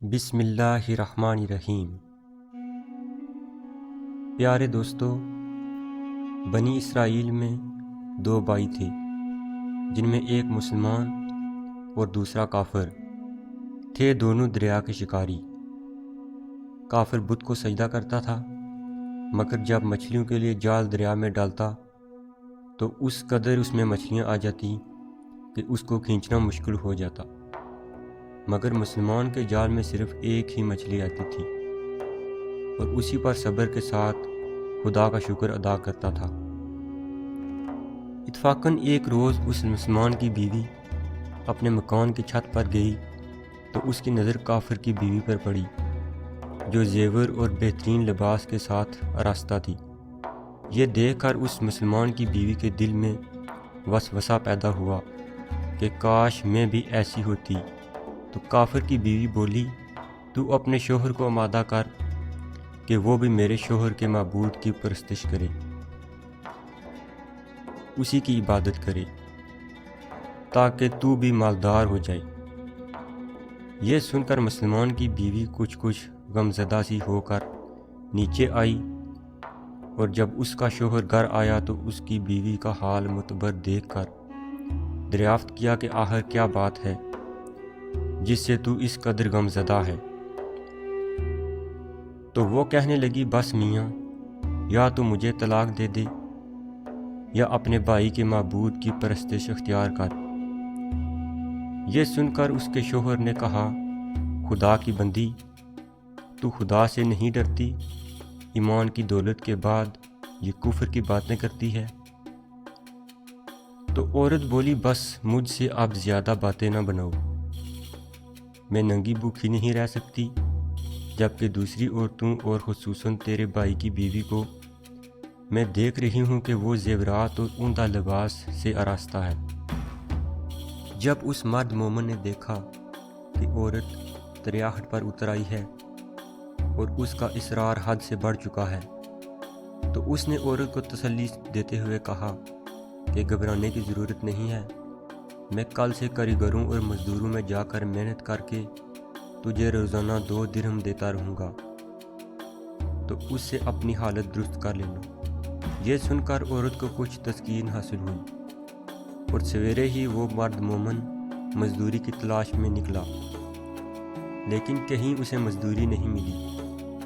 بسم اللہ الرحمن الرحیم۔ پیارے دوستو، بنی اسرائیل میں دو بھائی تھے جن میں ایک مسلمان اور دوسرا کافر تھے۔ دونوں دریا کے شکاری۔ کافر بت کو سجدہ کرتا تھا، مگر جب مچھلیوں کے لیے جال دریا میں ڈالتا تو اس قدر اس میں مچھلیاں آ جاتی کہ اس کو کھینچنا مشکل ہو جاتا، مگر مسلمان کے جال میں صرف ایک ہی مچھلی آتی تھی اور اسی پر صبر کے ساتھ خدا کا شکر ادا کرتا تھا۔ اتفاقاً ایک روز اس مسلمان کی بیوی اپنے مکان کی چھت پر گئی تو اس کی نظر کافر کی بیوی پر پڑی، جو زیور اور بہترین لباس کے ساتھ آراستہ تھی۔ یہ دیکھ کر اس مسلمان کی بیوی کے دل میں وسوسہ پیدا ہوا کہ کاش میں بھی ایسی ہوتی۔ تو کافر کی بیوی بولی، تو اپنے شوہر کو آمادہ کر کہ وہ بھی میرے شوہر کے معبود کی پرستش کرے، اسی کی عبادت کرے، تاکہ تو بھی مالدار ہو جائے۔ یہ سن کر مسلمان کی بیوی کچھ غمزدہ سی ہو کر نیچے آئی، اور جب اس کا شوہر گھر آیا تو اس کی بیوی کا حال معتبر دیکھ کر دریافت کیا کہ آخر کیا بات ہے جس سے تو اس قدر غمزدہ ہے۔ تو وہ کہنے لگی، بس میاں، یا تو مجھے طلاق دے دے یا اپنے بھائی کے معبود کی پرستش اختیار کر۔ یہ سن کر اس کے شوہر نے کہا، خدا کی بندی، تو خدا سے نہیں ڈرتی؟ ایمان کی دولت کے بعد یہ کفر کی باتیں کرتی ہے۔ تو عورت بولی، بس مجھ سے اب زیادہ باتیں نہ بناؤ، میں ننگی بھوکی نہیں رہ سکتی، جبکہ دوسری عورتوں اور خصوصاً تیرے بھائی کی بیوی کو میں دیکھ رہی ہوں کہ وہ زیورات اور عمدہ لباس سے آراستہ ہے۔ جب اس مرد مومن نے دیکھا کہ عورت دریاہٹ پر اتر آئی ہے اور اس کا اصرار حد سے بڑھ چکا ہے، تو اس نے عورت کو تسلی دیتے ہوئے کہا کہ گھبرانے کی ضرورت نہیں ہے، میں کل سے کاریگروں اور مزدوروں میں جا کر محنت کر کے تجھے روزانہ 2 درہم دیتا رہوں گا، تو اس سے اپنی حالت درست کر لینا۔ یہ سن کر عورت کو کچھ تسکین حاصل ہوئی، اور سویرے ہی وہ مرد مومن مزدوری کی تلاش میں نکلا، لیکن کہیں اسے مزدوری نہیں ملی۔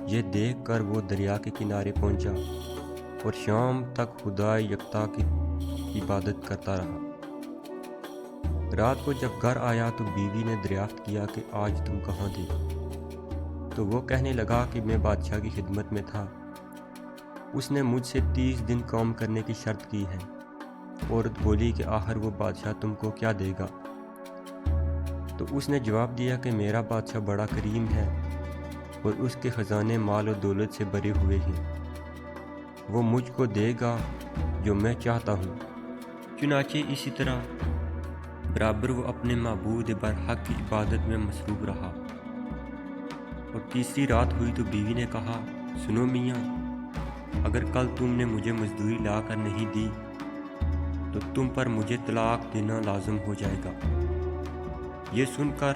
یہ دیکھ کر وہ دریا کے کنارے پہنچا اور شام تک خدا یکتا کی عبادت کرتا رہا۔ رات کو جب گھر آیا تو بیوی نے دریافت کیا کہ آج تم کہاں تھے؟ تو وہ کہنے لگا کہ میں بادشاہ کی خدمت میں تھا، اس نے مجھ سے 30 دن کام کرنے کی شرط کی ہے۔ عورت بولی کہ آخر وہ بادشاہ تم کو کیا دے گا؟ تو اس نے جواب دیا کہ میرا بادشاہ بڑا کریم ہے اور اس کے خزانے مال و دولت سے بھرے ہوئے ہیں، وہ مجھ کو دے گا جو میں چاہتا ہوں۔ چنانچہ اسی طرح برابر وہ اپنے معبود برحق کی عبادت میں مصروف رہا۔ اور تیسری رات ہوئی تو بیوی نے کہا، سنو میاں، اگر کل تم نے مجھے مزدوری لا کر نہیں دی تو تم پر مجھے طلاق دینا لازم ہو جائے گا۔ یہ سن کر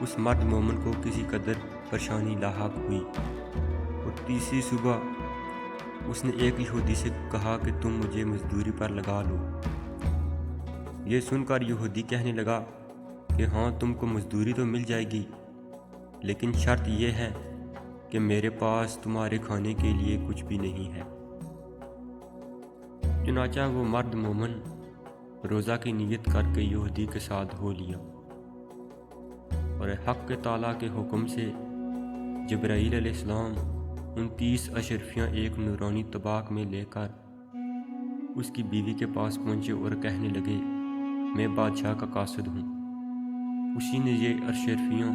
اس مرد مومن کو کسی قدر پریشانی لاحق ہوئی، اور تیسری صبح اس نے ایک یہودی سے کہا کہ تم مجھے مزدوری پر لگا لو۔ یہ سن کر یہودی کہنے لگا کہ ہاں، تم کو مزدوری تو مل جائے گی، لیکن شرط یہ ہے کہ میرے پاس تمہارے کھانے کے لیے کچھ بھی نہیں ہے۔ چنانچہ وہ مرد مومن روزہ کی نیت کر کے یہودی کے ساتھ ہو لیا، اور حق کے تعالیٰ کے حکم سے جبرائیل علیہ السلام 29 اشرفیاں ایک نورانی طباق میں لے کر اس کی بیوی کے پاس پہنچے اور کہنے لگے، میں بادشاہ کا قاصد ہوں، اسی نے یہ اشرفیاں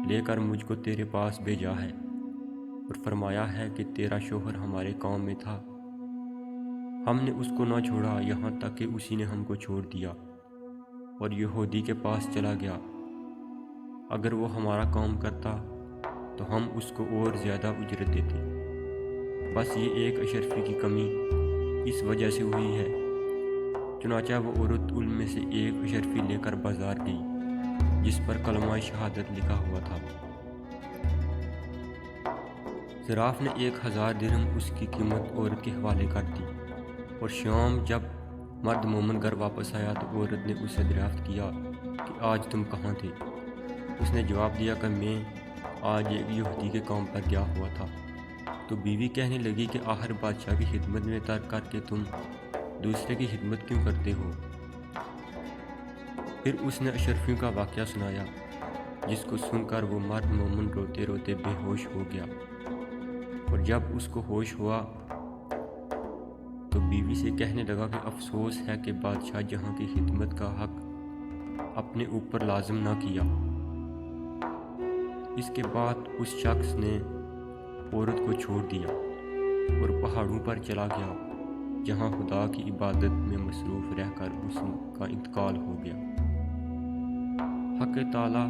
لے کر مجھ کو تیرے پاس بھیجا ہے اور فرمایا ہے کہ تیرا شوہر ہمارے کام میں تھا، ہم نے اس کو نہ چھوڑا یہاں تک کہ اسی نے ہم کو چھوڑ دیا اور یہودی کے پاس چلا گیا۔ اگر وہ ہمارا کام کرتا تو ہم اس کو اور زیادہ اجرت دیتے، بس یہ ایک اشرفی کی کمی اس وجہ سے ہوئی ہے۔ چنانچہ وہ عورت ان میں سے ایک اشرفی لے کر بازار گئی، جس پر کلمہ شہادت لکھا ہوا تھا۔ صراف نے 1000 درہم اس کی قیمت عورت کے حوالے کر دی، اور شام جب مرد مومن گھر واپس آیا تو عورت نے اسے دریافت کیا کہ آج تم کہاں تھے؟ اس نے جواب دیا کہ میں آج ایک یہودی کے کام پر گیا ہوا تھا۔ تو بیوی کہنے لگی کہ آخر بادشاہ کی خدمت میں ترک کر کے تم دوسرے کی خدمت کیوں کرتے ہو؟ پھر اس نے اشرفیوں کا واقعہ سنایا، جس کو سن کر وہ مرد مومن روتے روتے بے ہوش ہو گیا، اور جب اس کو ہوش ہوا تو بیوی سے کہنے لگا کہ افسوس ہے کہ بادشاہ جہاں کی خدمت کا حق اپنے اوپر لازم نہ کیا۔ اس کے بعد اس شخص نے عورت کو چھوڑ دیا اور پہاڑوں پر چلا گیا، جہاں خدا کی عبادت میں مصروف رہ کر اس کا انتقال ہو گیا۔ حق تعالیٰ